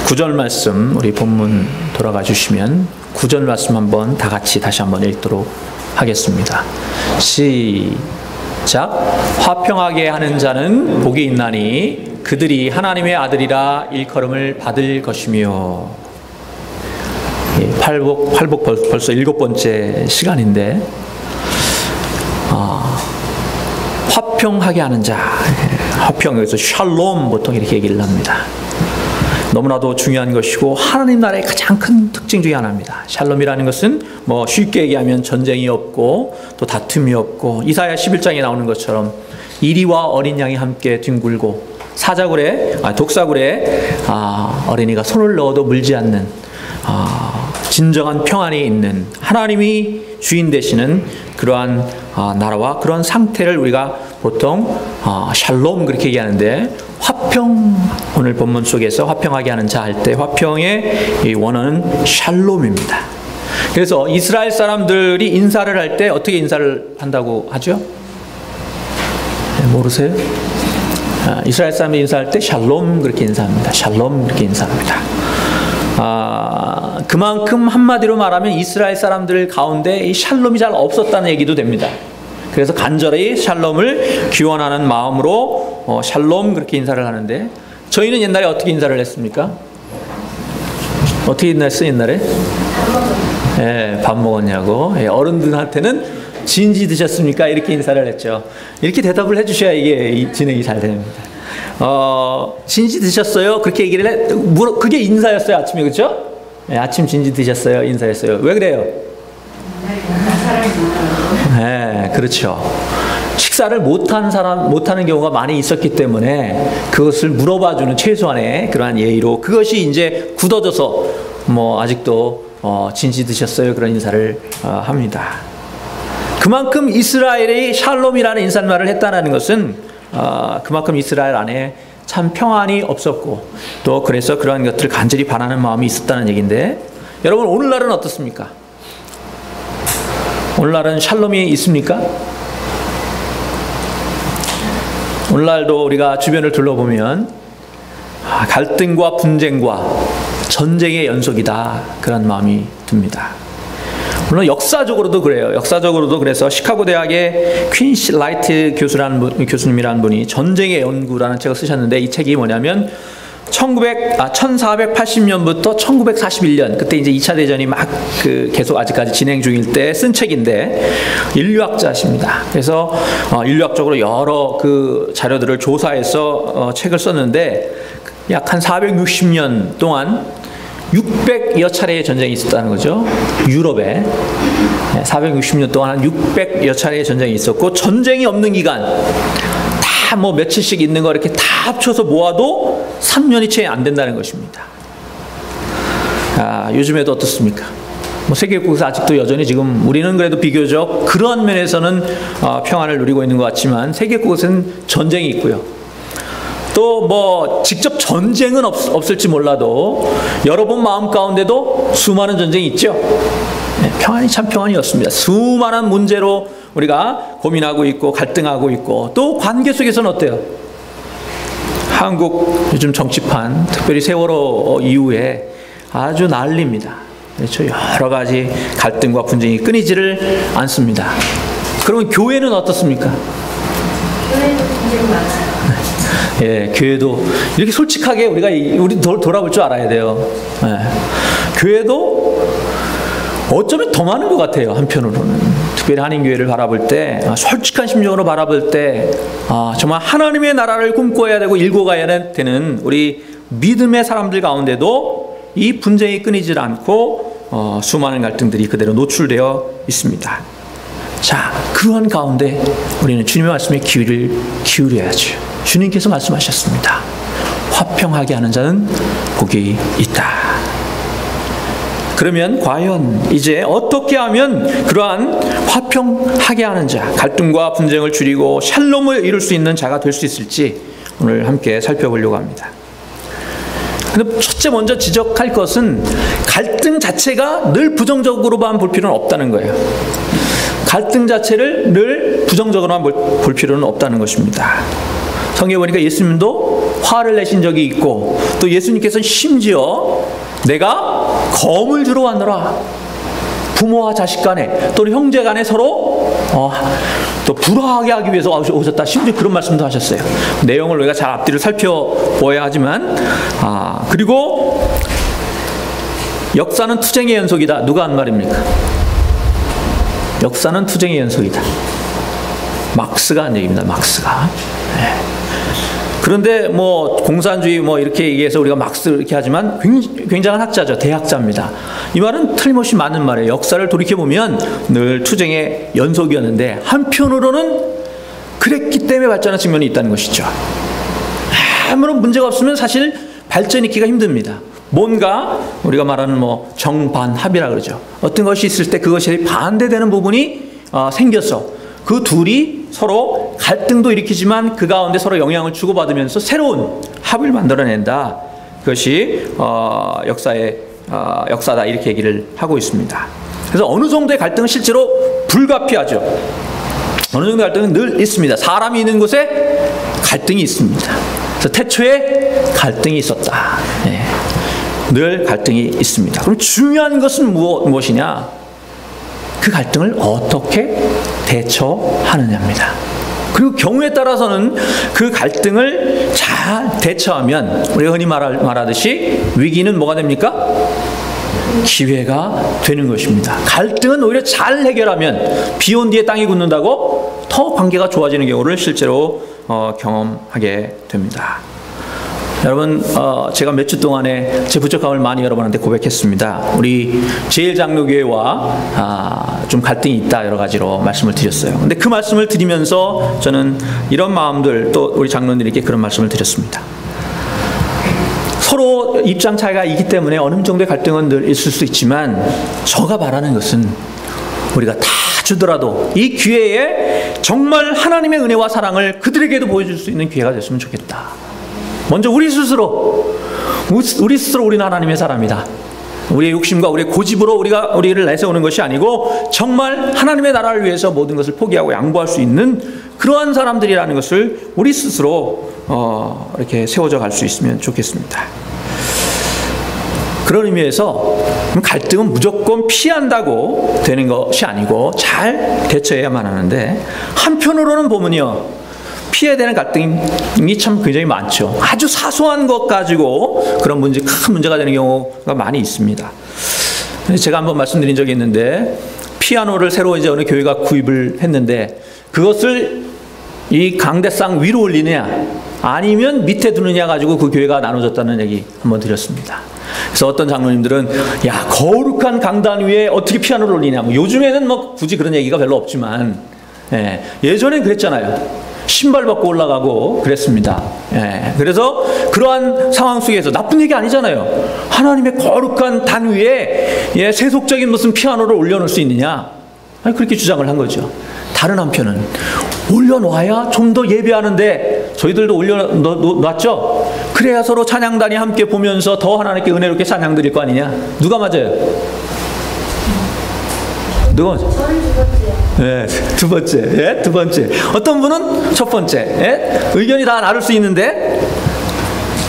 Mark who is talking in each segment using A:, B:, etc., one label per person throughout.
A: 9절 말씀, 우리 본문 돌아가 주시면 9절 말씀 한번 다 같이 다시 한번 읽도록 하겠습니다. 시작. 화평하게 하는 자는 복이 있나니 그들이 하나님의 아들이라 일컬음을 받을 것이며. 팔복 벌써 7번째 시간인데 화평하게 하는 자, 화평, 여기서 샬롬 보통 이렇게 얘기를 합니다. 너무나도 중요한 것이고 하나님 나라의 가장 큰 특징 중에 하나입니다. 샬롬이라는 것은 뭐 쉽게 얘기하면 전쟁이 없고 또 다툼이 없고, 이사야 11장에 나오는 것처럼 이리와 어린 양이 함께 뒹굴고 독사굴에 어린이가 손을 넣어도 물지 않는 진정한 평안이 있는, 하나님이 주인 되시는 그러한 나라와 그런 상태를 우리가 보통 샬롬 그렇게 얘기하는데, 화평, 오늘 본문 속에서 화평하게 하는 자 할 때 화평의 이 원어는 샬롬입니다. 그래서 이스라엘 사람들이 인사를 할 때 어떻게 인사를 한다고 하죠? 모르세요? 이스라엘 사람들이 인사할 때 샬롬 그렇게 인사합니다. 샬롬 그렇게 인사합니다. 그만큼 한마디로 말하면 이스라엘 사람들 가운데 이 샬롬이 잘 없었다는 얘기도 됩니다. 그래서 간절히 샬롬을 기원하는 마음으로 샬롬 그렇게 인사를 하는데, 저희는 옛날에 어떻게 인사를 했습니까? 어떻게 인사했어요 옛날에? 밥 먹었냐고. 어른들한테는 진지 드셨습니까? 이렇게 인사를 했죠. 이렇게 대답을 해주셔야 이게 진행이 잘 됩니다. 진지 드셨어요? 그렇게 얘기를 해. 그게 인사였어요 아침에, 그렇죠? 아침 진지 드셨어요? 인사했어요. 왜 그래요? 그렇죠. 식사를 못하는 경우가 많이 있었기 때문에 그것을 물어봐주는 최소한의 그러한 예의로, 그것이 이제 굳어져서 아직도 진지 드셨어요? 그런 인사를 합니다. 그만큼 이스라엘이 샬롬이라는 인사말을 했다는 것은 그만큼 이스라엘 안에 참 평안이 없었고, 또 그래서 그러한 것들을 간절히 바라는 마음이 있었다는 얘기인데, 여러분 오늘날은 어떻습니까? 오늘날은 샬롬이 있습니까? 오늘날도 우리가 주변을 둘러보면 갈등과 분쟁과 전쟁의 연속이다, 그런 마음이 듭니다. 물론 역사적으로도 그래요. 역사적으로도 그래서 시카고 대학의 퀸시 라이트 교수님이라는 분이 전쟁의 연구라는 책을 쓰셨는데, 이 책이 뭐냐면 1480년부터 1941년, 그때 이제 2차 대전이 막 계속 아직까지 진행 중일 때 쓴 책인데, 인류학자십니다. 그래서 인류학적으로 여러 그 자료들을 조사해서 책을 썼는데, 약 한 460년 동안 600여 차례의 전쟁이 있었다는 거죠. 유럽에 460년 동안 한 600여 차례의 전쟁이 있었고, 전쟁이 없는 기간 다 며칠씩 있는 거 이렇게 다 합쳐서 모아도 3년이 채 안 된다는 것입니다. 요즘에도 어떻습니까? 세계국에서 아직도 여전히 지금 우리는 그래도 비교적 그러한 면에서는 평안을 누리고 있는 것 같지만, 세계국에서는 전쟁이 있고요. 또 직접 전쟁은 없을지 몰라도 여러분 마음 가운데도 수많은 전쟁이 있죠. 평안이 참 평안이었습니다. 수많은 문제로 우리가 고민하고 있고 갈등하고 있고, 또 관계 속에서는 어때요? 한국 요즘 정치판, 특별히 세월호 이후에 아주 난립니다. 그렇죠? 여러 가지 갈등과 분쟁이 끊이지를 않습니다. 그러면 교회는 어떻습니까?
B: 교회도 분쟁이 많아요.
A: 교회도 이렇게 솔직하게 우리 돌아볼 줄 알아야 돼요. 교회도 어쩌면 더 많은 것 같아요. 한편으로는 특별히 한인교회를 바라볼 때, 솔직한 심정으로 바라볼 때 정말 하나님의 나라를 꿈꿔야 되고 일궈가야 되는 우리 믿음의 사람들 가운데도 이 분쟁이 끊이질 않고 수많은 갈등들이 그대로 노출되어 있습니다. 자, 그러한 가운데 우리는 주님의 말씀에 귀를 기울여야죠. 주님께서 말씀하셨습니다. 화평하게 하는 자는 복이 있다. 그러면 과연 이제 어떻게 하면 그러한 화평하게 하는 자, 갈등과 분쟁을 줄이고 샬롬을 이룰 수 있는 자가 될 수 있을지 오늘 함께 살펴보려고 합니다. 근데 첫째 먼저 지적할 것은, 갈등 자체가 늘 부정적으로만 볼 필요는 없다는 거예요. 갈등 자체를 늘 부정적으로만 볼 필요는 없다는 것입니다. 성경에 보니까 예수님도 화를 내신 적이 있고, 또 예수님께서는 심지어 내가 검을 주러 왔노라. 부모와 자식 간에 또는 형제 간에 서로 또 불화하게 하기 위해서 오셨다. 심지어 그런 말씀도 하셨어요. 내용을 우리가 잘 앞뒤를 살펴보아야 하지만, 그리고 역사는 투쟁의 연속이다. 누가 한 말입니까? 역사는 투쟁의 연속이다. 막스가 한 얘기입니다. 막스가. 네. 그런데 뭐 공산주의 뭐 이렇게 얘기해서 우리가 막스 이렇게 하지만 굉장한 학자죠. 대학자입니다. 이 말은 틀림없이 맞는 말이에요. 역사를 돌이켜보면 늘 투쟁의 연속이었는데 한편으로는 그랬기 때문에 발전한 측면이 있다는 것이죠. 아무런 문제가 없으면 사실 발전있기가 힘듭니다. 뭔가 우리가 말하는 뭐 정반합이라 그러죠. 어떤 것이 있을 때 그것이 반대되는 부분이 생겨서 그 둘이 서로 갈등도 일으키지만 그 가운데 서로 영향을 주고받으면서 새로운 합을 만들어낸다. 그것이 역사다 이렇게 얘기를 하고 있습니다. 그래서 어느 정도의 갈등은 실제로 불가피하죠. 어느 정도의 갈등은 늘 있습니다. 사람이 있는 곳에 갈등이 있습니다. 그래서 태초에 갈등이 있었다. 네. 늘 갈등이 있습니다. 그럼 중요한 것은 무엇이냐? 그 갈등을 어떻게 대처하느냐입니다. 그리고 경우에 따라서는 그 갈등을 잘 대처하면 우리가 흔히 말하듯이 위기는 뭐가 됩니까? 기회가 되는 것입니다. 갈등은 오히려 잘 해결하면 비 온 뒤에 땅이 굳는다고 더 관계가 좋아지는 경우를 실제로 경험하게 됩니다. 여러분, 제가 몇 주 동안에 제 부족함을 많이 여러분한테 고백했습니다. 우리 제일장로교회와 좀 갈등이 있다 여러 가지로 말씀을 드렸어요. 근데 그 말씀을 드리면서 저는 이런 마음들, 또 우리 장로님들에게 그런 말씀을 드렸습니다. 서로 입장 차이가 있기 때문에 어느 정도의 갈등은 늘 있을 수 있지만, 저가 바라는 것은 우리가 다 주더라도 이 기회에 정말 하나님의 은혜와 사랑을 그들에게도 보여줄 수 있는 기회가 됐으면 좋겠다. 먼저 우리 스스로 우리는 하나님의 사람이다. 우리의 욕심과 우리의 고집으로 우리를 내세우는 것이 아니고 정말 하나님의 나라를 위해서 모든 것을 포기하고 양보할 수 있는 그러한 사람들이라는 것을 우리 스스로 이렇게 세워져 갈 수 있으면 좋겠습니다. 그런 의미에서 갈등은 무조건 피한다고 되는 것이 아니고 잘 대처해야만 하는데, 한편으로는 보면요, 피해야 되는 갈등이 참 굉장히 많죠. 아주 사소한 것 가지고 그런 큰 문제가 되는 경우가 많이 있습니다. 제가 한번 말씀드린 적이 있는데, 피아노를 새로 이제 어느 교회가 구입을 했는데 그것을 이 강대상 위로 올리느냐 아니면 밑에 두느냐 가지고 그 교회가 나눠졌다는 얘기 한번 드렸습니다. 그래서 어떤 장로님들은 야, 거룩한 강단 위에 어떻게 피아노를 올리냐, 뭐 요즘에는 뭐 굳이 그런 얘기가 별로 없지만 예전엔 그랬잖아요. 신발 벗고 올라가고 그랬습니다. 그래서 그러한 상황 속에서 나쁜 얘기 아니잖아요. 하나님의 거룩한 단 위에 세속적인 무슨 피아노를 올려놓을 수 있느냐, 그렇게 주장을 한 거죠. 다른 한편은 올려놓아야 좀 더 예배하는데, 저희들도 올려놨죠. 그래야 서로 찬양단이 함께 보면서 더 하나님께 은혜롭게 찬양 드릴 거 아니냐. 누가 맞아요? 누가 맞아요? 두 번째. 두 번째. 어떤 분은 첫 번째. 의견이 다 다를 수 있는데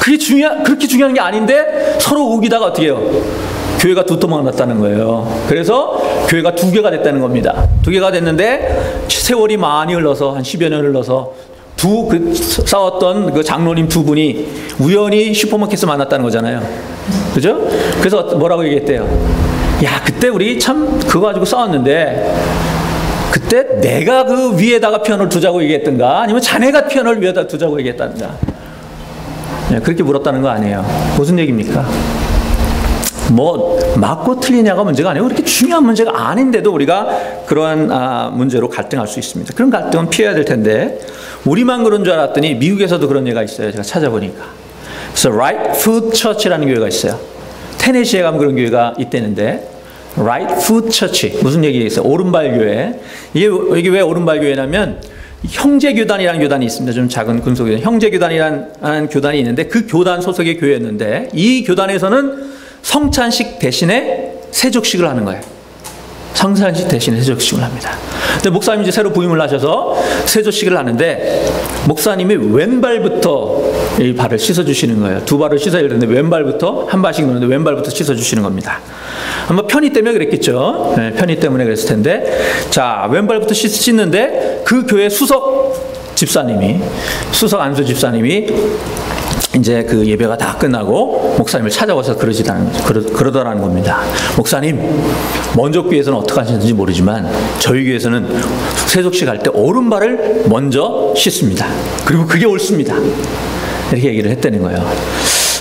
A: 그렇게 중요한 게 아닌데 서로 우기다가 어떻게 해요? 교회가 두터만 났다는 거예요. 그래서 교회가 두 개가 됐다는 겁니다. 두 개가 됐는데 세월이 많이 흘러서 한 10여 년 흘러서 싸웠던 그 장로님 두 분이 우연히 슈퍼마켓에서 만났다는 거잖아요. 그죠? 그래서 뭐라고 얘기했대요? 야, 그때 우리 참 그거 가지고 싸웠는데 그때 내가 그 위에다가 피아노를 두자고 얘기했던가 아니면 자네가 피아노를 위에다 두자고 얘기했던가. 그렇게 물었다는 거 아니에요. 무슨 얘기입니까? 뭐 맞고 틀리냐가 문제가 아니고 그렇게 중요한 문제가 아닌데도 우리가 그러한 문제로 갈등할 수 있습니다. 그런 갈등은 피해야 될 텐데 우리만 그런 줄 알았더니 미국에서도 그런 예가 있어요. 제가 찾아보니까. 그래서 Right Foot Church라는 교회가 있어요. 테네시에 가면 그런 교회가 있다는데, Right Foot Church, 무슨 얘기가 있어요? 오른발 교회. 이게 왜 오른발 교회냐면 형제교단이라는 교단이 있습니다. 좀 작은 근소교단. 형제교단이라는 교단이 있는데 그 교단 소속의 교회였는데, 이 교단에서는 성찬식 대신에 세족식을 하는 거예요. 성찬식 대신에 세족식을 합니다. 근데 목사님이 이제 새로 부임을 하셔서 세족식을 하는데 목사님이 왼발부터 이 발을 씻어주시는 거예요. 두 발을 씻어야 되는데 왼발부터 한 발씩 넣는데 왼발부터 씻어주시는 겁니다. 아마 편의 때문에 그랬겠죠. 네, 편의 때문에 그랬을 텐데, 자, 왼발부터 씻는데 그 교회 수석 안수 집사님이 이제 그 예배가 다 끝나고 목사님을 찾아와서 그러더라는 겁니다. 목사님, 먼저 교회에서는 어떻게 하시는지 모르지만 저희 교회에서는 세속식 할 때 오른발을 먼저 씻습니다. 그리고 그게 옳습니다. 이렇게 얘기를 했다는 거예요.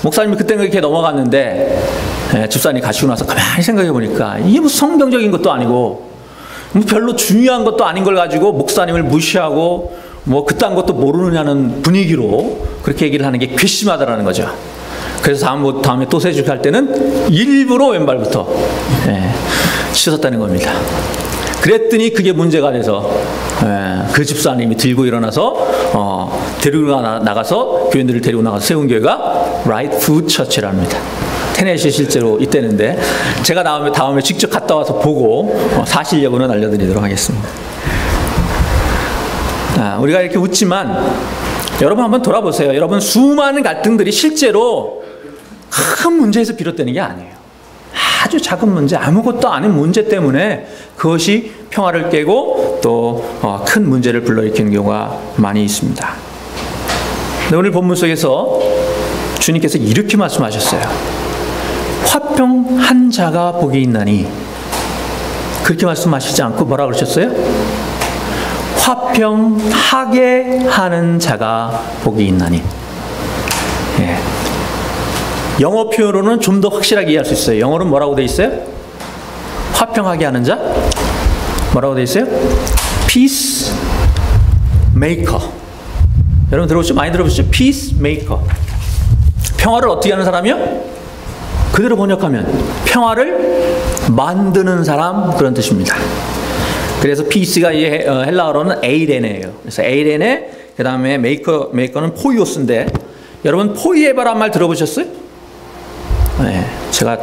A: 목사님이 그때는 그렇게 넘어갔는데, 집사님이 가시고 나서 가만히 생각해 보니까 이게 무슨 성경적인 것도 아니고 뭐 별로 중요한 것도 아닌 걸 가지고 목사님을 무시하고 뭐 그딴 것도 모르느냐는 분위기로 그렇게 얘기를 하는 게 괘씸하다라는 거죠. 그래서 다음에 또 세juk 할 때는 일부러 왼발부터 씻었다는 겁니다. 그랬더니 그게 문제가 돼서 그 집사님이 들고 일어나서 데리고 나가서 교인들을 데리고 나가서 세운 교회가 Right Foot Church랍니다. 테넷이 실제로 있다는데 제가 다음에 직접 갔다 와서 보고 사실 여부는 알려드리도록 하겠습니다. 우리가 이렇게 웃지만 여러분 한번 돌아보세요. 여러분, 수많은 갈등들이 실제로 큰 문제에서 비롯되는 게 아니에요. 아주 작은 문제, 아무것도 아닌 문제 때문에 그것이 평화를 깨고 또 큰 문제를 불러일으키는 경우가 많이 있습니다. 오늘 본문 속에서 주님께서 이렇게 말씀하셨어요. 화평한 자가 복이 있나니. 그렇게 말씀하시지 않고 뭐라 그러셨어요? 화평하게 하는 자가 복이 있나니. 영어 표현으로는 좀 더 확실하게 이해할 수 있어요. 영어로는 뭐라고 돼 있어요? 화평하게 하는 자? 뭐라고 돼 있어요? Peace maker. 여러분 들어보시죠? 많이 들어보시죠? Peace maker. 평화를 어떻게 하는 사람이요? 그대로 번역하면 평화를 만드는 사람, 그런 뜻입니다. 그래서 peace가 헬라어로는 에이레네예요. 그래서 에이레네, 그 다음에 메이커는 포이오스인데, 여러분 포이에바란 말 들어보셨어요? 네, 제가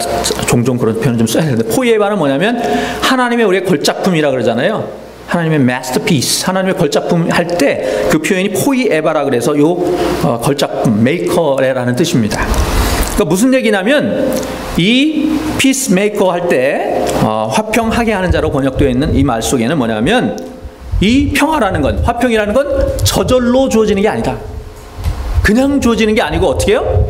A: 종종 그런 표현을 좀 써야 되는데, 포이에바는 뭐냐면 하나님의 우리의 걸작품이라 그러잖아요. 하나님의 masterpiece, 하나님의 걸작품 할 때 그 표현이 포이에바라 그래서 요 걸작품, 메이커라는 뜻입니다. 그러니까 무슨 얘기냐면 이 peacemaker 할 때 화평하게 하는 자로 번역되어 있는 이 말 속에는 뭐냐면 이 평화라는 건, 화평이라는 건 저절로 주어지는 게 아니다. 그냥 주어지는 게 아니고 어떻게 해요?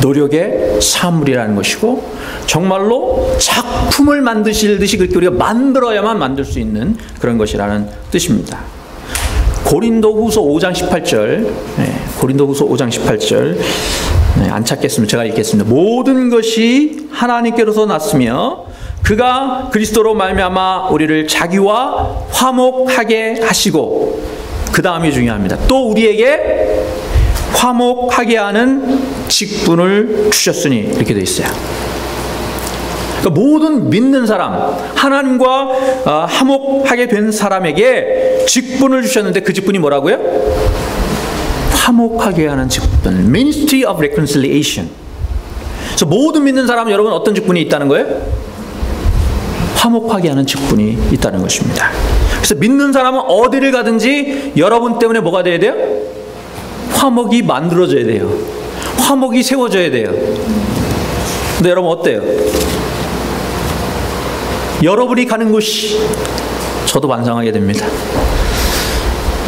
A: 노력의 산물이라는 것이고 정말로 작품을 만드실 듯이 그렇게 우리가 만들어야만 만들 수 있는 그런 것이라는 뜻입니다. 고린도후서 5장 18절, 고린도후서 5장 18절, 안 찾겠으면 제가 읽겠습니다. 모든 것이 하나님께로서 났으며 그가 그리스도로 말미암아 우리를 자기와 화목하게 하시고, 그 다음이 중요합니다. 또 우리에게 화목하게 하는 직분을 주셨으니, 이렇게 되어 있어요. 그러니까 모든 믿는 사람, 하나님과 화목하게 된 사람에게 직분을 주셨는데 그 직분이 뭐라고요? 화목하게 하는 직분, Ministry of Reconciliation. 그래서 모든 믿는 사람은 여러분 어떤 직분이 있다는 거예요? 화목하게 하는 직분이 있다는 것입니다. 그래서 믿는 사람은 어디를 가든지 여러분 때문에 뭐가 돼야 돼요? 화목이 만들어져야 돼요. 화목이 세워져야 돼요. 근데 여러분 어때요? 여러분이 가는 곳이 저도 반성하게 됩니다.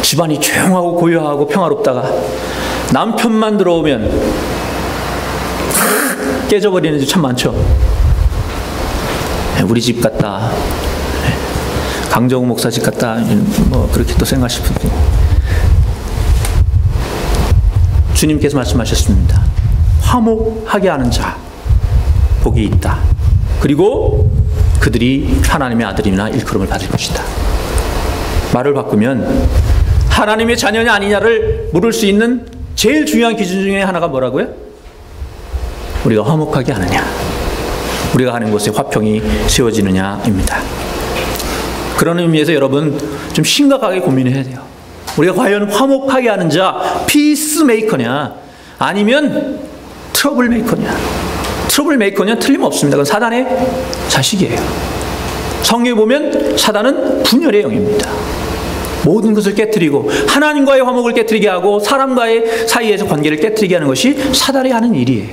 A: 집안이 조용하고 고요하고 평화롭다가 남편만 들어오면 깨져버리는 집 참 많죠. 우리 집 같다, 강정우 목사 집 같다, 뭐 그렇게 또 생각하실 분. 주님께서 말씀하셨습니다. 화목하게 하는 자 복이 있다. 그리고 그들이 하나님의 아들이나 일컬음을 받을 것이다. 말을 바꾸면 하나님의 자녀냐 아니냐를 물을 수 있는 제일 중요한 기준 중에 하나가 뭐라고요? 우리가 화목하게 하느냐, 우리가 하는 곳에 화평이 세워지느냐입니다. 그런 의미에서 여러분 좀 심각하게 고민해야 돼요. 우리가 과연 화목하게 하는 자, 피스메이커냐, 아니면 트러블메이커냐. 트러블메이커냐 틀림없습니다. 그건 사단의 자식이에요. 성경에 보면 사단은 분열의 영입니다. 모든 것을 깨트리고 하나님과의 화목을 깨트리게 하고 사람과의 사이에서 관계를 깨트리게 하는 것이 사단이 하는 일이에요.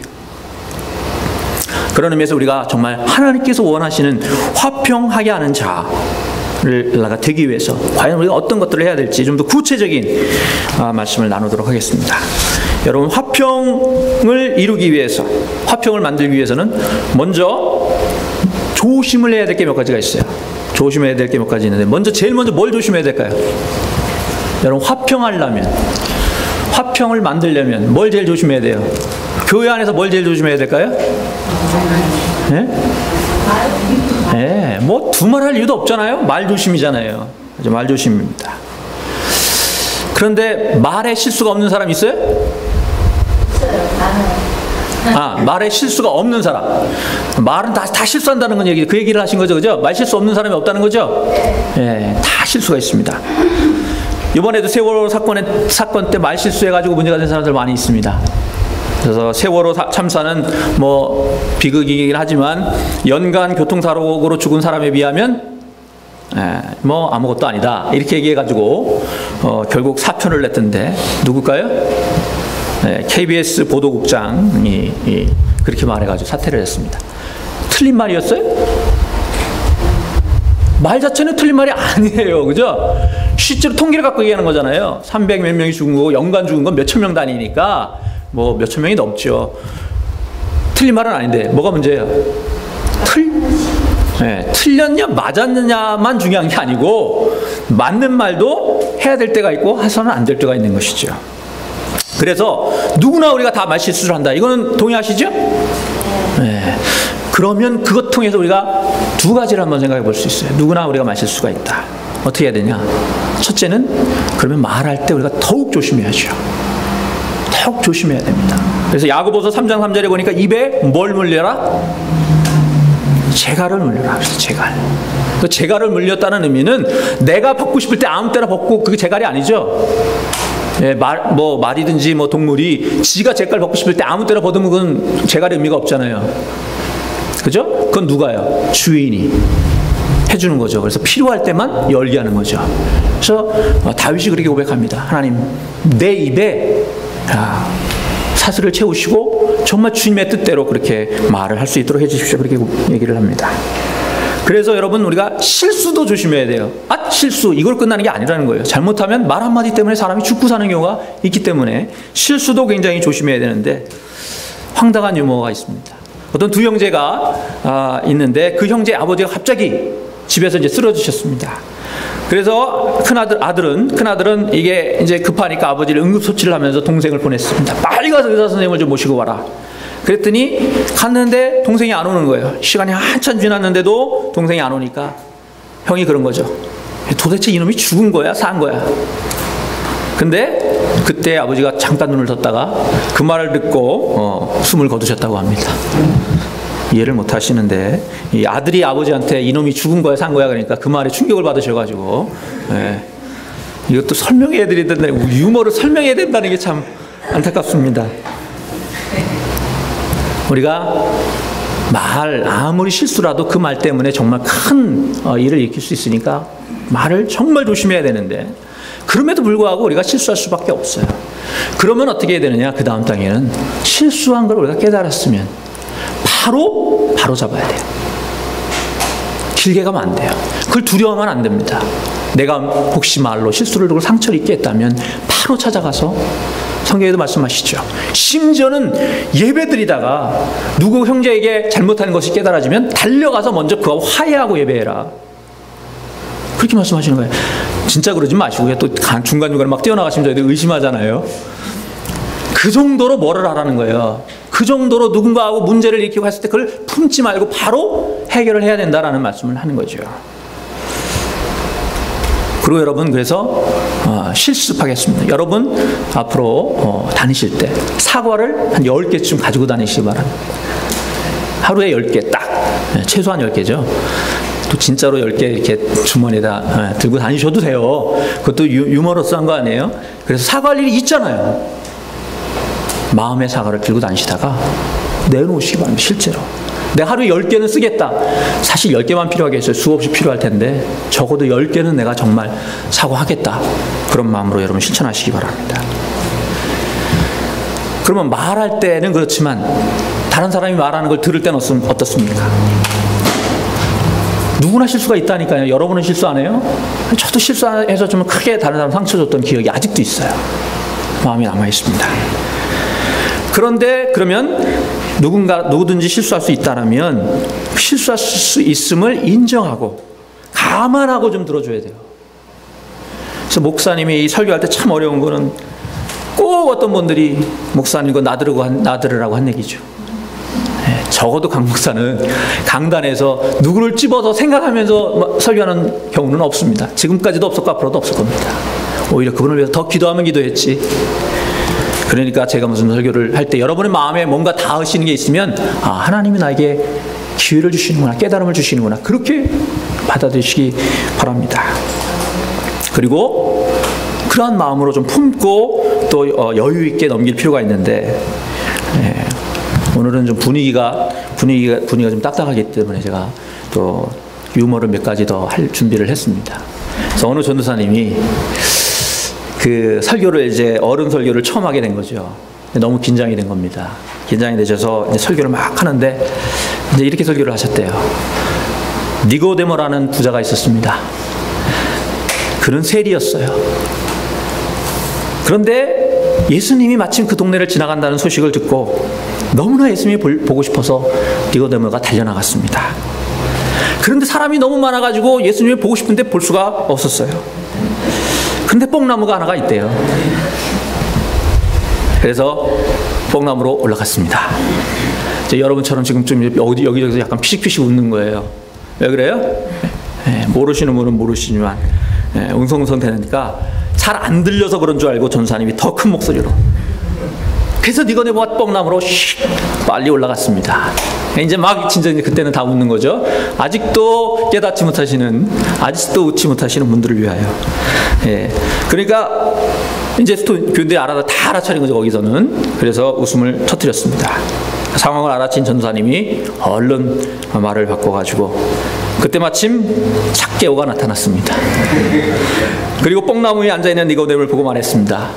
A: 그런 의미에서 우리가 정말 하나님께서 원하시는 화평하게 하는 자를 되기 위해서 과연 우리가 어떤 것들을 해야 될지 좀 더 구체적인 말씀을 나누도록 하겠습니다. 여러분, 화평을 이루기 위해서, 화평을 만들기 위해서는 먼저 조심을 해야 될 게 몇 가지가 있어요. 조심해야 될 게 몇 가지 있는데, 제일 먼저 뭘 조심해야 될까요? 여러분, 화평을 만들려면 뭘 제일 조심해야 돼요? 교회 안에서 뭘 제일 조심해야 될까요? 네? 네, 뭐 두말할 이유도 없잖아요. 말조심이잖아요. 말조심입니다. 그런데 말에 실수가 없는 사람 있어요? 말에 실수가 없는 사람. 말은 다 실수한다는 건 그 얘기를 하신 거죠, 그죠? 말 실수 없는 사람이 없다는 거죠? 예, 다 실수가 있습니다. 이번에도 세월호 사건 때 말 실수해가지고 문제가 된 사람들 많이 있습니다. 그래서 세월호 참사는 뭐 비극이긴 하지만 연간 교통사고로 죽은 사람에 비하면 뭐 아무것도 아니다, 이렇게 얘기해가지고 결국 사표를 냈던데 누굴까요? KBS 보도국장이 그렇게 말해가지고 사퇴를 했습니다. 틀린 말이었어요? 말 자체는 틀린 말이 아니에요, 그죠? 실제로 통계를 갖고 얘기하는 거잖아요. 300 몇 명이 죽은 거고 연간 죽은 건 몇천 명 단위니까 뭐 몇천 명이 넘죠. 틀린 말은 아닌데 뭐가 문제예요? 틀렸냐 맞았느냐만 중요한 게 아니고 맞는 말도 해야 될 때가 있고 해서는 안 될 때가 있는 것이죠. 그래서 누구나 우리가 다 말 실수를 한다, 이거는 동의하시죠? 네. 그러면 그것 통해서 우리가 두 가지를 한번 생각해 볼 수 있어요. 누구나 우리가 말 실수가 있다. 어떻게 해야 되냐? 첫째는 그러면 말할 때 우리가 더욱 조심해야죠. 더욱 조심해야 됩니다. 그래서 야고보서 3장 3절에 보니까 입에 뭘 물려라? 재갈을 물려라. 그래서 재갈. 그 재갈을 물렸다는 의미는 내가 벗고 싶을 때 아무 때나 벗고, 그게 재갈이 아니죠. 예, 말이든지 뭐 동물이 지가 재갈 벗고 싶을 때 아무 때나 벗으면 그건 재갈의 의미가 없잖아요. 그죠? 그건 누가요? 주인이 해주는 거죠. 그래서 필요할 때만 열게 하는 거죠. 그래서 다윗이 그렇게 고백합니다. 하나님, 내 입에 사슬을 채우시고 정말 주님의 뜻대로 그렇게 말을 할 수 있도록 해주십시오. 그렇게 얘기를 합니다. 그래서 여러분, 우리가 실수도 조심해야 돼요. 실수, 이걸 끝나는 게 아니라는 거예요. 잘못하면 말 한마디 때문에 사람이 죽고 사는 경우가 있기 때문에 실수도 굉장히 조심해야 되는데, 황당한 유머가 있습니다. 어떤 두 형제가 있는데 그 형제 아버지가 갑자기 집에서 이제 쓰러지셨습니다. 그래서 큰아들은 이게 이제 급하니까 아버지를 응급소치를 하면서 동생을 보냈습니다. 빨리 가서 의사 선생님을 좀 모시고 와라. 그랬더니 갔는데 동생이 안 오는 거예요. 시간이 한참 지났는데도 동생이 안 오니까 형이 그런 거죠. 도대체 이놈이 죽은 거야, 산 거야? 근데 그때 아버지가 잠깐 눈을 떴다가 그 말을 듣고 숨을 거두셨다고 합니다. 이해를 못 하시는데, 이 아들이 아버지한테 이놈이 죽은 거야, 산 거야, 그러니까 그 말에 충격을 받으셔가지고, 이것도 설명해야 된다는, 유머를 설명해야 된다는 게 참 안타깝습니다. 우리가 말 아무리 실수라도 그 말 때문에 정말 큰 일을 일으킬 수 있으니까 말을 정말 조심해야 되는데, 그럼에도 불구하고 우리가 실수할 수밖에 없어요. 그러면 어떻게 해야 되느냐? 그 다음 단계는 실수한 걸 우리가 깨달았으면 바로 잡아야 돼요. 길게 가면 안 돼요. 그걸 두려워하면 안 됩니다. 내가 혹시 말로 실수를 두고 상처를 입게 했다면 바로 찾아가서, 성경에도 말씀하시죠. 심지어는 예배드리다가 누구 형제에게 잘못하는 것이 깨달아지면 달려가서 먼저 그와 화해하고 예배해라. 그렇게 말씀하시는 거예요. 진짜 그러지 마시고요. 또 중간중간에 막 뛰어나가시면 저희들 의심하잖아요. 그 정도로 뭐를 하라는 거예요. 그 정도로 누군가하고 문제를 일으키고 했을 때 그걸 품지 말고 바로 해결을 해야 된다라는 말씀을 하는 거죠. 그리고 여러분, 그래서 실습하겠습니다. 여러분 앞으로 다니실 때 사과를 한 10개쯤 가지고 다니시기 바랍니다. 하루에 10개 딱, 최소한 10개죠. 또 진짜로 10개 이렇게 주머니에다 들고 다니셔도 돼요. 그것도 유머러스한 거 아니에요? 그래서 사과할 일이 있잖아요. 마음의 사과를 들고 다니시다가 내놓으시기 바랍니다. 실제로 내가 하루에 10개는 쓰겠다. 사실 10개만 필요하겠어요. 수없이 필요할 텐데 적어도 10개는 내가 정말 사고 하겠다. 그런 마음으로 여러분 실천하시기 바랍니다. 그러면 말할 때는 그렇지만 다른 사람이 말하는 걸 들을 때는 어떻습니까? 누구나 실수가 있다니까요. 여러분은 실수 안 해요? 저도 실수해서 좀 크게 다른 사람 상처 줬던 기억이 아직도 있어요. 마음이 남아 있습니다. 그런데 그러면 누구든지 실수할 수 있다면 실수할 수 있음을 인정하고 감안하고 좀 들어줘야 돼요. 그래서 목사님이 설교할 때 참 어려운 거는 꼭 어떤 분들이 목사님 이거 나들으라고 한 얘기죠. 적어도 강 목사는 강단에서 누구를 집어서 생각하면서 설교하는 경우는 없습니다. 지금까지도 없었고 앞으로도 없을 겁니다. 오히려 그분을 위해서 더 기도하면 기도했지. 그러니까 제가 무슨 설교를 할 때 여러분의 마음에 뭔가 닿으시는 게 있으면 하나님이 나에게 기회를 주시는구나, 깨달음을 주시는구나, 그렇게 받아들이시기 바랍니다. 그리고 그러한 마음으로 좀 품고 또 여유 있게 넘길 필요가 있는데 오늘은 좀 분위기가 좀 딱딱하기 때문에 제가 또 유머를 몇 가지 더 할 준비를 했습니다. 그래서 어느 전도사님이 그 설교를 이제 어른 설교를 처음 하게 된 거죠. 너무 긴장이 된 겁니다. 긴장이 되셔서 이제 설교를 막 하는데 이제 이렇게 설교를 하셨대요. 니고데모라는 부자가 있었습니다. 그는 세리였어요. 그런데 예수님이 마침 그 동네를 지나간다는 소식을 듣고 너무나 예수님이 보고 싶어서 니고데모가 달려나갔습니다. 그런데 사람이 너무 많아가지고 예수님을 보고 싶은데 볼 수가 없었어요. 그런데 뽕나무가 하나가 있대요. 그래서 뽕나무로 올라갔습니다. 여러분처럼 지금 좀 여기저기서 약간 피식피식 웃는 거예요. 왜 그래요? 모르시는 분은 모르시지만 웅성웅성 되니까 잘 안 들려서 그런 줄 알고 전사님이 더 큰 목소리로, 그래서 니고데모가 뽕나무로 빨리 올라갔습니다. 이제 막 진짜 그때는 다 웃는 거죠. 아직도 깨닫지 못하시는, 아직도 웃지 못하시는 분들을 위하여. 그러니까 이제 교인들이 다 알아차린 거죠, 거기서는. 그래서 웃음을 터뜨렸습니다. 상황을 알아챈 전도사님이 얼른 말을 바꿔가지고 그때 마침 zac개오가 나타났습니다. 그리고 뽕나무 위에 앉아있는 니고데모를 보고 말했습니다.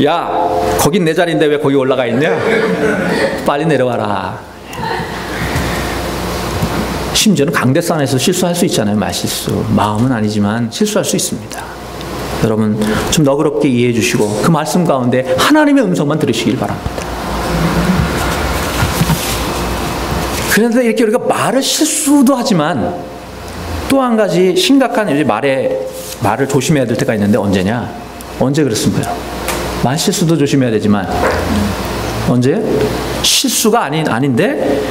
A: 야, 거긴 내 자리인데 왜 거기 올라가 있냐? 빨리 내려와라. 심지어는 강대산에서 실수할 수 있잖아요. 말실수. 마음은 아니지만 실수할 수 있습니다. 여러분 좀 너그럽게 이해해 주시고 그 말씀 가운데 하나님의 음성만 들으시길 바랍니다. 그런데 이렇게 우리가 말을 실수도 하지만 또 한 가지 심각한 말을 조심해야 될 때가 있는데 언제냐? 언제 그렇습니까? 말 실수도 조심해야 되지만 언제? 실수가 아닌데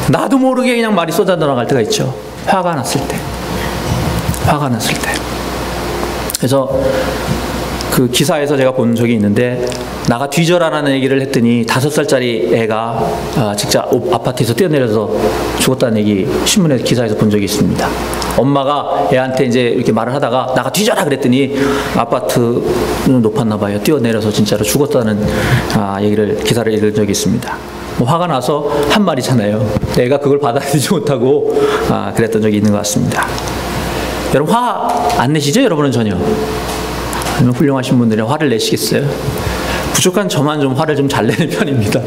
A: 나도 모르게 그냥 말이 쏟아 나갈 때가 있죠. 화가 났을 때. 그래서 그 기사에서 제가 본 적이 있는데 나가 뒤져라라는 얘기를 했더니 5살짜리 애가 직접 아파트에서 뛰어내려서 죽었다는 얘기 신문에 기사에서 본 적이 있습니다. 엄마가 애한테 이제 이렇게 말을 하다가 나가 뒤져라 그랬더니 아파트는 높았나 봐요. 뛰어내려서 진짜로 죽었다는 기사를 읽은 적이 있습니다. 화가 나서 한 말이잖아요. 내가 그걸 받아들이지 못하고 그랬던 적이 있는 것 같습니다. 여러분 화 안 내시죠? 여러분은 전혀. 훌륭하신 분들이 화를 내시겠어요? 부족한 저만 좀 화를 좀 잘 내는 편입니다.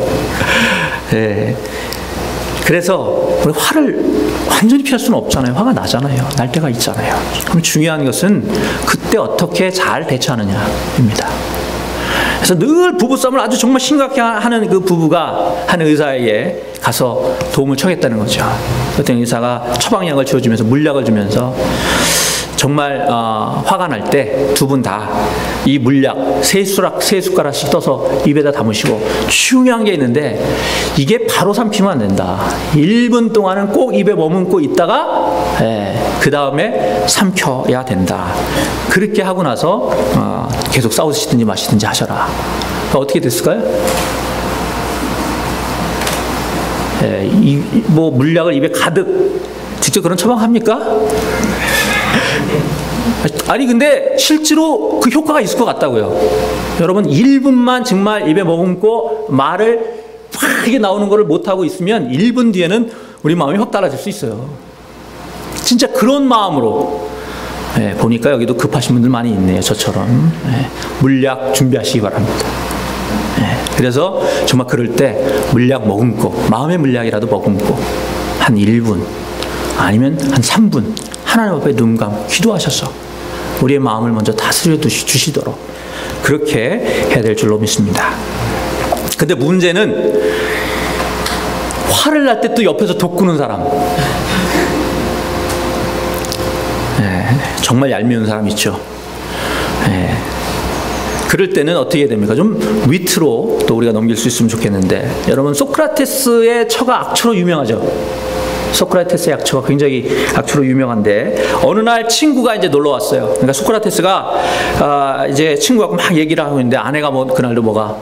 A: 그래서 우리 화를 완전히 피할 수는 없잖아요. 화가 나잖아요. 날 때가 있잖아요. 그럼 중요한 것은 그때 어떻게 잘 대처하느냐입니다. 그래서 늘 부부싸움을 아주 정말 심각하게 하는 그 부부가 한 의사에게 가서 도움을 청했다는 거죠. 어떤 의사가 처방약을 지어주면서 물약을 주면서 정말 화가 날 때 두 분 다 이 물약 세 숟가락씩 떠서 입에다 담으시고 중요한 게 있는데 이게 바로 삼키면 안 된다. 1분 동안은 꼭 입에 머금고 있다가 그 다음에 삼켜야 된다. 그렇게 하고 나서 계속 싸우시든지 마시든지 하셔라. 어떻게 됐을까요? 뭐 물약을 입에 가득 직접 그런 처방합니까? 아니 근데 실제로 그 효과가 있을 것 같다고요. 여러분 1분만 정말 입에 머금고 말을 팍 이게 나오는 거를 못하고 있으면 1분 뒤에는 우리 마음이 확 달라질 수 있어요. 진짜 그런 마음으로 보니까 여기도 급하신 분들 많이 있네요. 저처럼. 물약 준비하시기 바랍니다. 그래서 정말 그럴 때 물약 머금고, 마음의 물약이라도 머금고 한 1분 아니면 한 3분 하나님 앞에 눈 감고 기도하셔서 우리의 마음을 먼저 다스려 주시도록 그렇게 해야 될 줄로 믿습니다. 근데 문제는 화를 날 때 또 옆에서 돋구는 사람, 정말 얄미운 사람 있죠. 그럴 때는 어떻게 됩니까? 좀 위트로 또 우리가 넘길 수 있으면 좋겠는데, 여러분 소크라테스의 처가 악처로 유명하죠. 소크라테스의 악처가 굉장히 악처로 유명한데, 어느 날 친구가 이제 놀러 왔어요. 그러니까 소크라테스가 이제 친구하고 막 얘기를 하고 있는데, 아내가 그날도 뭐가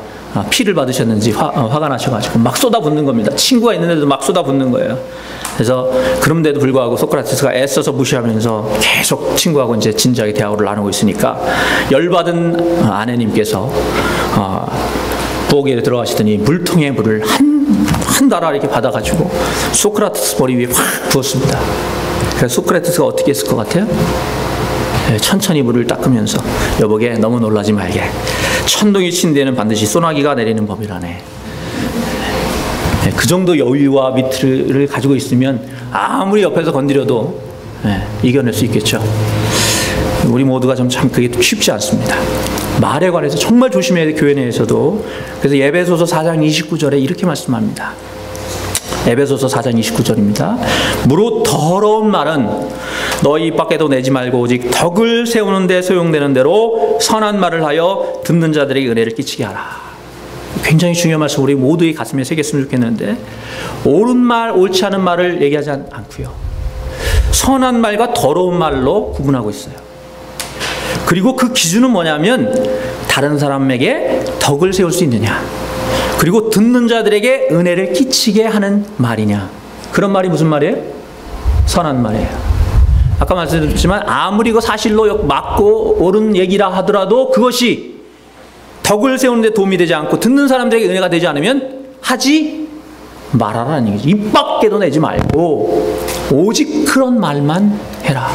A: 피를 받으셨는지 화가 나셔가지고 막 쏟아붓는 겁니다. 친구가 있는데도 막 쏟아붓는 거예요. 그래서 그런데도 불구하고 소크라테스가 애써서 무시하면서 계속 친구하고 이제 진지하게 대화를 나누고 있으니까 열받은 아내님께서 부엌에 들어가시더니 물통에 물을 한 달아 이렇게 받아가지고 소크라테스 머리 위에 확 부었습니다. 그래서 소크라테스가 어떻게 했을 것 같아요? 천천히 물을 닦으면서, 여보게 너무 놀라지 말게, 천둥이 친 데는 반드시 소나기가 내리는 법이라네. 그 정도 여유와 미트를 가지고 있으면 아무리 옆에서 건드려도 이겨낼 수 있겠죠. 우리 모두가 참 그게 쉽지 않습니다. 말에 관해서 정말 조심해야 돼, 교회 내에서도. 그래서 에베소서 4장 29절에 이렇게 말씀합니다. 에베소서 4장 29절입니다. 무릇 더러운 말은 너희 입 밖에도 내지 말고 오직 덕을 세우는 데 소용되는 대로 선한 말을 하여 듣는 자들에게 은혜를 끼치게 하라. 굉장히 중요한 말씀, 우리 모두의 가슴에 새겼으면 좋겠는데, 옳은 말, 옳지 않은 말을 얘기하지 않고요, 선한 말과 더러운 말로 구분하고 있어요. 그리고 그 기준은 뭐냐면 다른 사람에게 덕을 세울 수 있느냐, 그리고 듣는 자들에게 은혜를 끼치게 하는 말이냐. 그런 말이 무슨 말이에요? 선한 말이에요. 아까 말씀드렸지만 아무리 그 사실로 맞고 옳은 얘기라 하더라도 그것이 덕을 세우는 데 도움이 되지 않고 듣는 사람들에게 은혜가 되지 않으면 하지 말아라는 얘기죠. 입 밖에도 내지 말고 오직 그런 말만 해라.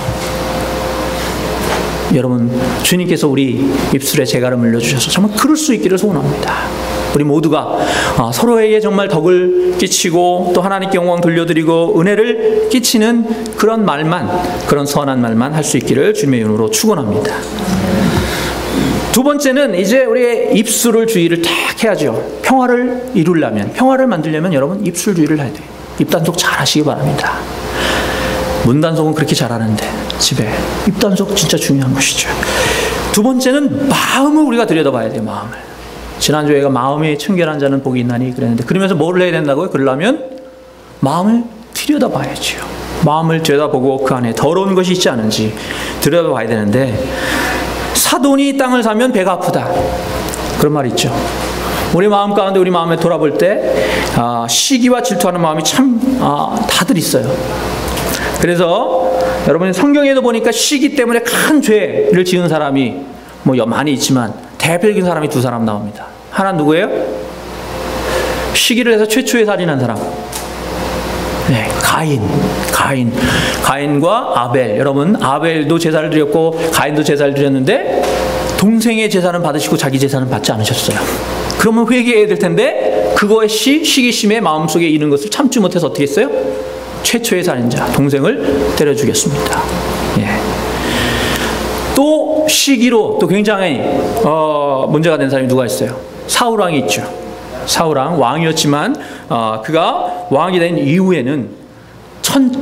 A: 여러분, 주님께서 우리 입술에 재갈을 물려주셔서 정말 그럴 수 있기를 소원합니다. 우리 모두가 서로에게 정말 덕을 끼치고 또 하나님께 영광 돌려드리고 은혜를 끼치는 그런 말만, 그런 선한 말만 할 수 있기를 주님의 이름으로 축원합니다. 두 번째는 이제 우리의 입술을 주의를 딱 해야죠. 평화를 이루려면, 평화를 만들려면 여러분 입술 주의를 해야 돼요. 입단속 잘 하시기 바랍니다. 문단속은 그렇게 잘하는데 집에 입단속 진짜 중요한 것이죠. 두 번째는 마음을 우리가 들여다봐야 돼요. 마음을. 지난주에 마음이 청결한 자는 복이 있나니 그랬는데, 그러면서 뭘 해야 된다고요? 그러려면 마음을 들여다봐야죠. 마음을 들여다보고 그 안에 더러운 것이 있지 않은지 들여다봐야 되는데, 사돈이 땅을 사면 배가 아프다, 그런 말이 있죠. 우리 마음 가운데, 우리 마음에 돌아볼 때 시기와 질투하는 마음이 참 다들 있어요. 그래서 여러분 성경에도 보니까 시기 때문에 큰 죄를 지은 사람이 많이 있지만 대표적인 사람이 두 사람 나옵니다. 하나 누구예요? 시기를 해서 최초의 살인한 사람. 가인과 아벨. 여러분, 아벨도 제사를 드렸고 가인도 제사를 드렸는데 동생의 제사는 받으시고 자기 제사는 받지 않으셨어요. 그러면 회개해야 될 텐데 그것이 시기심에 마음속에 있는 것을 참지 못해서 어떻게 했어요? 최초의 살인자, 동생을 때려 죽였습니다. 또 시기로 또 굉장히 문제가 된 사람이 누가 있어요? 사울왕이 있죠. 사울왕, 왕이었지만 그가 왕이 된 이후에는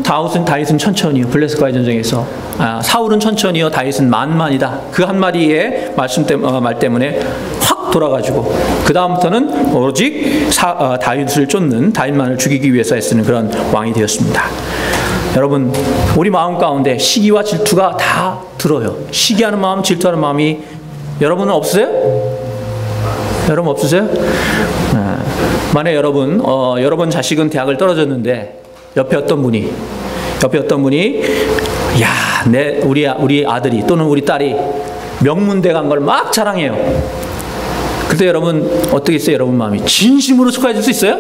A: 다윗은 천천히요, 블레셋과의 전쟁에서 사울은 천천히요, 다윗은 만만이다, 그 한마디의 말 때문에 확 돌아가지고 그 다음부터는 오직 다윗을 쫓는, 다윗만을 죽이기 위해서 애쓰는 그런 왕이 되었습니다. 여러분, 우리 마음 가운데 시기와 질투가 다 들어요. 시기하는 마음, 질투하는 마음이 여러분은 없으세요? 여러분 없으세요? 만약 여러분 자식은 대학을 떨어졌는데 옆에 어떤 분이 우리 아들이 또는 우리 딸이 명문대 간 걸 막 자랑해요. 그때 여러분 어떻게 있어요? 여러분 마음이 진심으로 축하해 줄 수 있어요?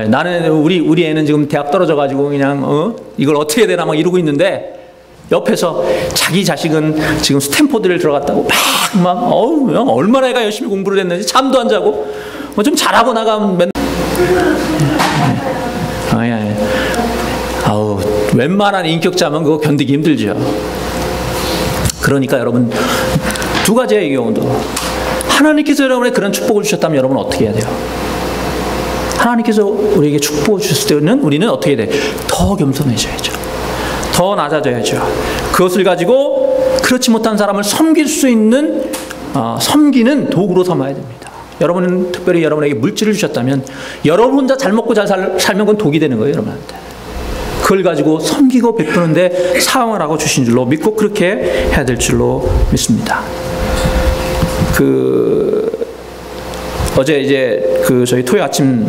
A: 나는 우리 애는 지금 대학 떨어져가지고 그냥 이걸 어떻게 해야 되나 막 이러고 있는데 옆에서 자기 자식은 지금 스탠포드를 들어갔다고 막 얼마나 애가 열심히 공부를 했는지 잠도 안 자고 좀 잘하고 나가면 맨날 웬만한 인격자면 그거 견디기 힘들죠. 그러니까 여러분 두 가지예요. 이 경우도 하나님께서 여러분의 그런 축복을 주셨다면 여러분 어떻게 해야 돼요? 하나님께서 우리에게 축복을 주셨을 때는 우리는 어떻게 해야 돼? 더 겸손해져야죠. 더 낮아져야죠. 그것을 가지고 그렇지 못한 사람을 섬길 수 있는 섬기는 도구로 삼아야 됩니다. 여러분은 특별히 여러분에게 물질을 주셨다면 여러분 혼자 잘 먹고 잘 살면 그건 독이 되는 거예요. 여러분한테. 그걸 가지고 섬기고 베푸는데 사용을 하고 주신 줄로 믿고 그렇게 해야 될 줄로 믿습니다. 어제 이제 저희 토요일 아침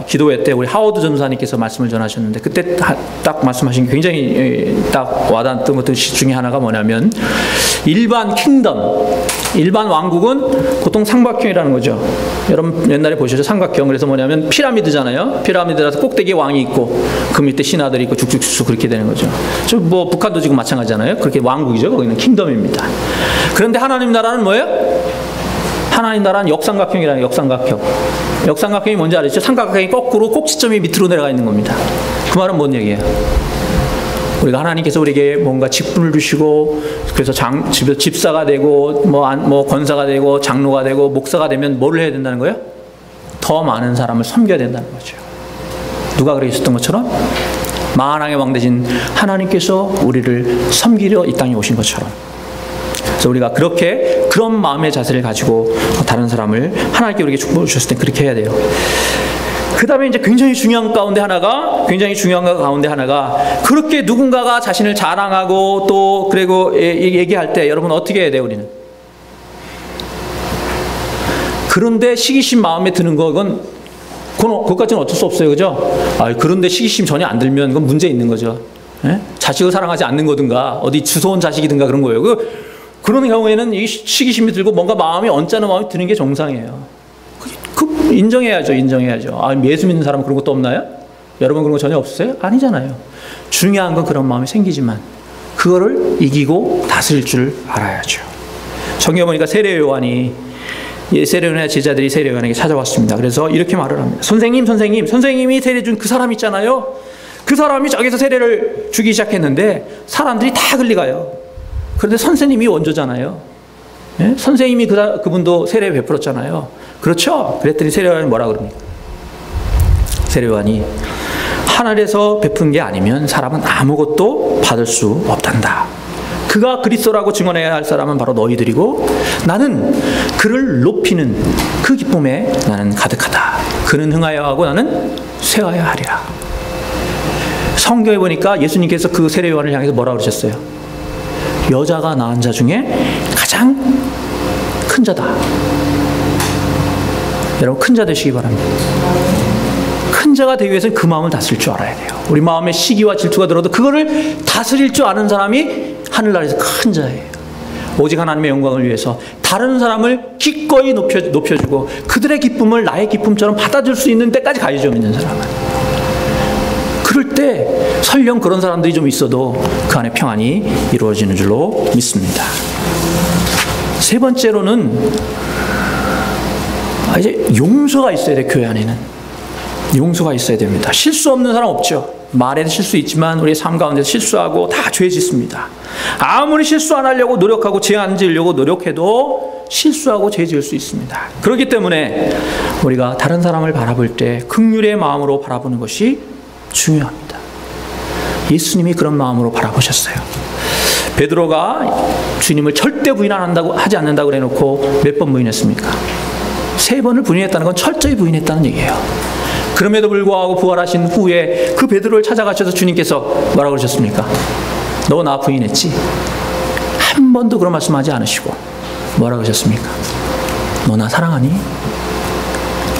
A: 기도회 때 우리 하워드 전사님께서 말씀을 전하셨는데 그때 딱 말씀하신 게 굉장히 딱 와닿았던 것 중에 하나가 뭐냐면 일반 킹덤, 일반 왕국은 보통 삼각형이라는 거죠. 여러분 옛날에 보셨죠? 삼각형. 그래서 뭐냐면 피라미드잖아요. 피라미드라서 꼭대기에 왕이 있고 그 밑에 신하들이 있고 쭉쭉쭉 그렇게 되는 거죠. 뭐 북한도 지금 마찬가지잖아요. 그렇게 왕국이죠. 거기는 킹덤입니다. 그런데 하나님 나라는 뭐예요? 하나님 나라는 역삼각형이라는 역삼각형. 역삼각형이 뭔지 알았죠? 삼각형이 거꾸로 꼭지점이 밑으로 내려가 있는 겁니다. 그 말은 뭔 얘기예요? 우리가 하나님께서 우리에게 뭔가 직분을 주시고 그래서 집사가 되고 뭐 권사가 되고 장로가 되고 목사가 되면 뭐를 해야 된다는 거예요? 더 많은 사람을 섬겨야 된다는 거죠. 누가 그랬었던 것처럼 만왕의 왕 되신 하나님께서 우리를 섬기려 이 땅에 오신 것처럼. 그래서 우리가 그런 마음의 자세를 가지고 다른 사람을 하나님께 우리에게 축복을 주셨을 때 그렇게 해야 돼요. 그 다음에 이제 굉장히 중요한 가운데 하나가 그렇게 누군가가 자신을 자랑하고 또 그리고 얘기할 때 여러분 어떻게 해야 돼요? 우리는 그런데 시기심 마음에 드는 그건 그것까지는 어쩔 수 없어요. 그죠? 그런데 시기심 전혀 안 들면 그건 문제 있는 거죠. 예? 자식을 사랑하지 않는 거든가 어디 주워온 자식이든가 그런 거예요. 그런 경우에는 이 시기심이 들고 뭔가 마음이 언짢은 마음이 드는 게 정상이에요. 인정해야죠. 예수 믿는 사람은 그런 것도 없나요? 여러분 그런 거 전혀 없으세요? 아니잖아요. 중요한 건 그런 마음이 생기지만 그거를 이기고 다스릴 줄 알아야죠. 성경에 보니까 세례요한의 제자들이 세례요한에게 찾아왔습니다. 그래서 이렇게 말을 합니다. 선생님이 세례 준 그 사람 있잖아요. 그 사람이 저기서 세례를 주기 시작했는데 사람들이 다 끌려가요. 그런데 선생님이 원조잖아요. 예? 선생님이 그분도 세례 베풀었잖아요. 그렇죠? 그랬더니 세례요한이 뭐라 그럽니까? 세례요한이 하늘에서 베푼 게 아니면 사람은 아무것도 받을 수 없단다. 그가 그리스도라고 증언해야 할 사람은 바로 너희들이고 나는 그를 높이는 그 기쁨에 나는 가득하다. 그는 흥하여 하고 나는 쇠하여 하리라. 성경에 보니까 예수님께서 그 세례요한을 향해서 뭐라 그러셨어요? 여자가 낳은 자 중에 가장 큰 자다. 여러분 큰 자 되시기 바랍니다. 큰 자가 되기 위해서는 그 마음을 다스릴 줄 알아야 돼요. 우리 마음에 시기와 질투가 들어도 그거를 다스릴 줄 아는 사람이 하늘나라에서 큰 자예요. 오직 하나님의 영광을 위해서 다른 사람을 기꺼이 높여주고 그들의 기쁨을 나의 기쁨처럼 받아줄 수 있는 때까지 가야죠. 믿는 사람은. 그럴 때 설령 그런 사람들이 좀 있어도 그 안에 평안이 이루어지는 줄로 믿습니다. 세 번째로는 이제 용서가 있어야 돼. 교회 안에는 용서가 있어야 됩니다. 실수 없는 사람 없죠. 말에는 실수 있지만 우리의 삶 가운데 실수하고 다 죄 짓습니다. 아무리 실수 안 하려고 노력하고 죄 안 지으려고 노력해도 실수하고 죄 지을 수 있습니다. 그렇기 때문에 우리가 다른 사람을 바라볼 때 긍휼의 마음으로 바라보는 것이 중요합니다. 예수님이 그런 마음으로 바라보셨어요. 베드로가 주님을 절대 하지 않는다고 해놓고 몇 번 부인했습니까? 3번을 부인했다는 건 철저히 부인했다는 얘기예요. 그럼에도 불구하고 부활하신 후에 그 베드로를 찾아가셔서 주님께서 뭐라고 그러셨습니까? 너 나 부인했지? 한 번도 그런 말씀하지 않으시고 뭐라고 하셨습니까? 너 나 사랑하니?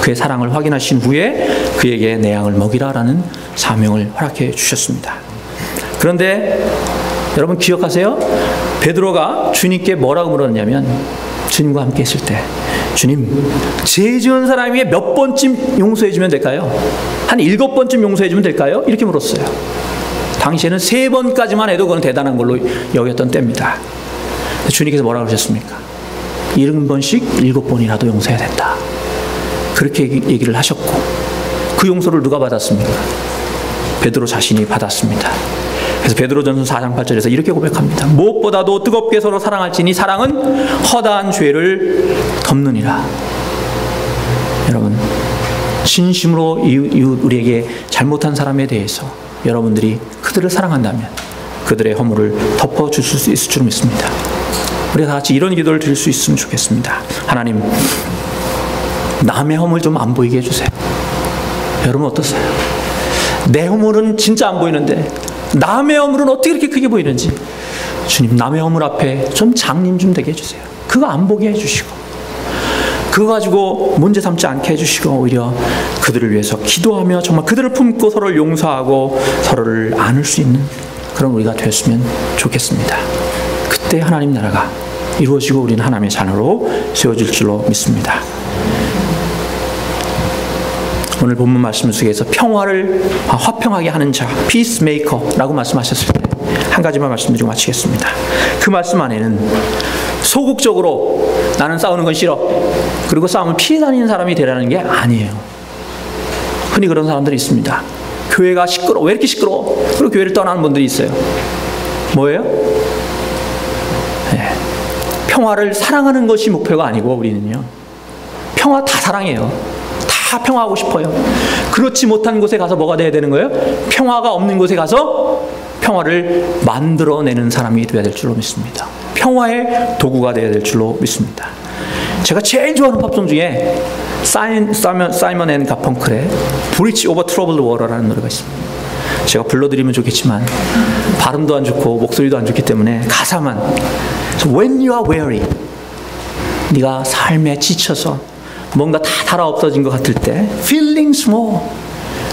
A: 그의 사랑을 확인하신 후에 그에게 내 양을 먹이라라는 사명을 허락해 주셨습니다. 그런데 여러분 기억하세요? 베드로가 주님께 뭐라고 물었냐면 주님과 함께 있을 때 주님, 죄 지은 사람에게 몇 번쯤 용서해 주면 될까요? 한 7번쯤 용서해 주면 될까요? 이렇게 물었어요. 당시에는 3번까지만 해도 그건 대단한 걸로 여겼던 때입니다. 주님께서 뭐라고 하셨습니까? 70번씩 7번이라도 용서해야 된다. 그렇게 얘기를 하셨고, 그 용서를 누가 받았습니까? 베드로 자신이 받았습니다. 그래서 베드로전서 4장 8절에서 이렇게 고백합니다. 무엇보다도 뜨겁게 서로 사랑할지니 사랑은 허다한 죄를 덮느니라. 여러분, 진심으로 이웃 우리에게 잘못한 사람에 대해서 여러분들이 그들을 사랑한다면 그들의 허물을 덮어줄 수 있을 줄 믿습니다. 우리가 다 같이 이런 기도를 드릴 수 있으면 좋겠습니다. 하나님, 남의 허물 좀 안 보이게 해주세요. 여러분 어떠세요? 내 허물은 진짜 안 보이는데 남의 허물은 어떻게 이렇게 크게 보이는지, 주님, 남의 허물 앞에 좀 장님 좀 되게 해주세요. 그거 안 보게 해주시고, 그거 가지고 문제 삼지 않게 해주시고, 오히려 그들을 위해서 기도하며 정말 그들을 품고 서로를 용서하고 서로를 안을 수 있는 그런 우리가 되었으면 좋겠습니다. 그때 하나님 나라가 이루어지고 우리는 하나님의 자녀로 세워질 줄로 믿습니다. 오늘 본문 말씀 속에서 평화를 화평하게 하는 자, 피스메이커라고 말씀하셨을 때 한 가지만 말씀드리고 마치겠습니다. 그 말씀 안에는 소극적으로 나는 싸우는 건 싫어, 그리고 싸움을 피해 다니는 사람이 되라는 게 아니에요. 흔히 그런 사람들이 있습니다. 교회가 시끄러워. 왜 이렇게 시끄러워? 그리고 교회를 떠나는 분들이 있어요. 뭐예요? 네. 평화를 사랑하는 것이 목표가 아니고, 우리는요, 평화 다 사랑해요. 다 평화하고 싶어요. 그렇지 못한 곳에 가서 뭐가 돼야 되는 거예요? 평화가 없는 곳에 가서 평화를 만들어내는 사람이 되어야 될 줄로 믿습니다. 평화의 도구가 되어야 될 줄로 믿습니다. 제가 제일 좋아하는 팝송 중에 사이먼 앤 가펑클의 Bridge Over Troubled Water라는 노래가 있습니다. 제가 불러드리면 좋겠지만 발음도 안 좋고 목소리도 안 좋기 때문에 가사만, When you are weary, 네가 삶에 지쳐서 뭔가 다 달아없어진 것 같을 때, feeling small,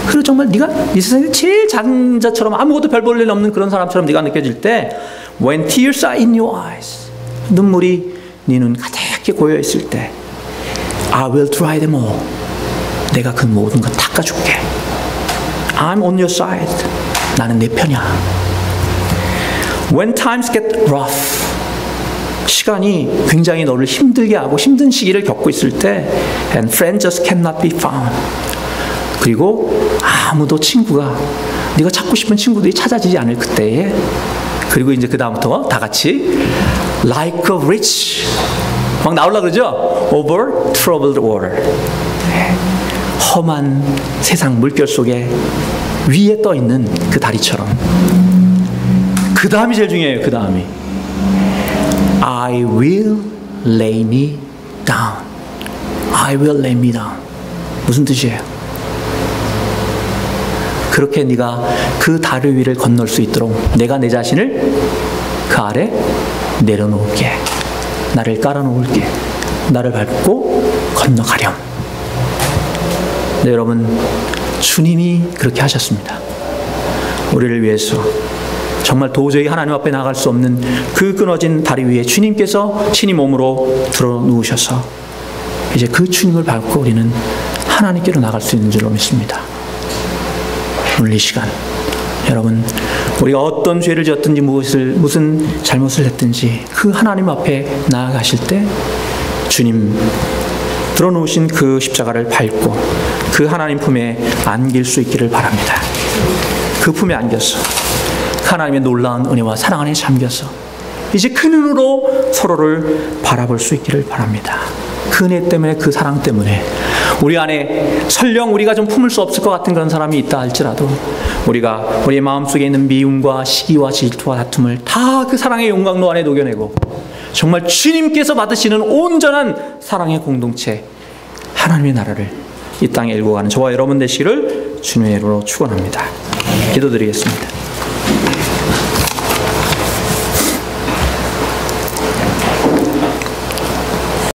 A: 그리고 정말 네가 이 세상에 제일 작은 자처럼 아무것도 별 볼 일 없는 그런 사람처럼 네가 느껴질 때, when tears are in your eyes, 눈물이 네 눈 가득히 고여 있을 때, I will dry them all, 내가 그 모든 것 닦아줄게. I'm on your side, 나는 내 편이야. When times get rough, 시간이 굉장히 너를 힘들게 하고 힘든 시기를 겪고 있을 때, and friends just cannot be found, 그리고 아무도 친구가, 네가 찾고 싶은 친구들이 찾아지지 않을 그때에, 그리고 이제 그 다음부터 다 같이 like a bridge 막 나오려고 그러죠? over troubled water, 험한 세상 물결 속에 위에 떠 있는 그 다리처럼. 그 다음이 제일 중요해요. 그 다음이 I will lay me down. I will lay me down. 무슨 뜻이에요? 그렇게 네가 그 다리 위를 건널 수 있도록 내가 내 자신을 그 아래 내려놓을게. 나를 깔아놓을게. 나를 밟고 건너가렴. 네, 여러분, 주님이 그렇게 하셨습니다. 우리를 위해서 정말 도저히 하나님 앞에 나갈 수 없는 그 끊어진 다리 위에 주님께서 친히 몸으로 들어 누우셔서 이제 그 주님을 밟고 우리는 하나님께로 나갈 수 있는 줄로 믿습니다. 오늘 이 시간 여러분, 우리가 어떤 죄를 지었든지 무슨 잘못을 했든지 그 하나님 앞에 나아가실 때 주님 들어놓으신 그 십자가를 밟고 그 하나님 품에 안길 수 있기를 바랍니다. 그 품에 안겨서 하나님의 놀라운 은혜와 사랑 안에 잠겨서 이제 그 눈으로 서로를 바라볼 수 있기를 바랍니다. 그 은혜 때문에, 그 사랑 때문에 우리 안에 설령 우리가 좀 품을 수 없을 것 같은 그런 사람이 있다 할지라도 우리가 우리의 마음속에 있는 미움과 시기와 질투와 다툼을 다 그 사랑의 용광로 안에 녹여내고 정말 주님께서 받으시는 온전한 사랑의 공동체, 하나님의 나라를 이 땅에 일궈가는 저와 여러분 되시기를 주님의 이름으로 축원합니다. 기도드리겠습니다.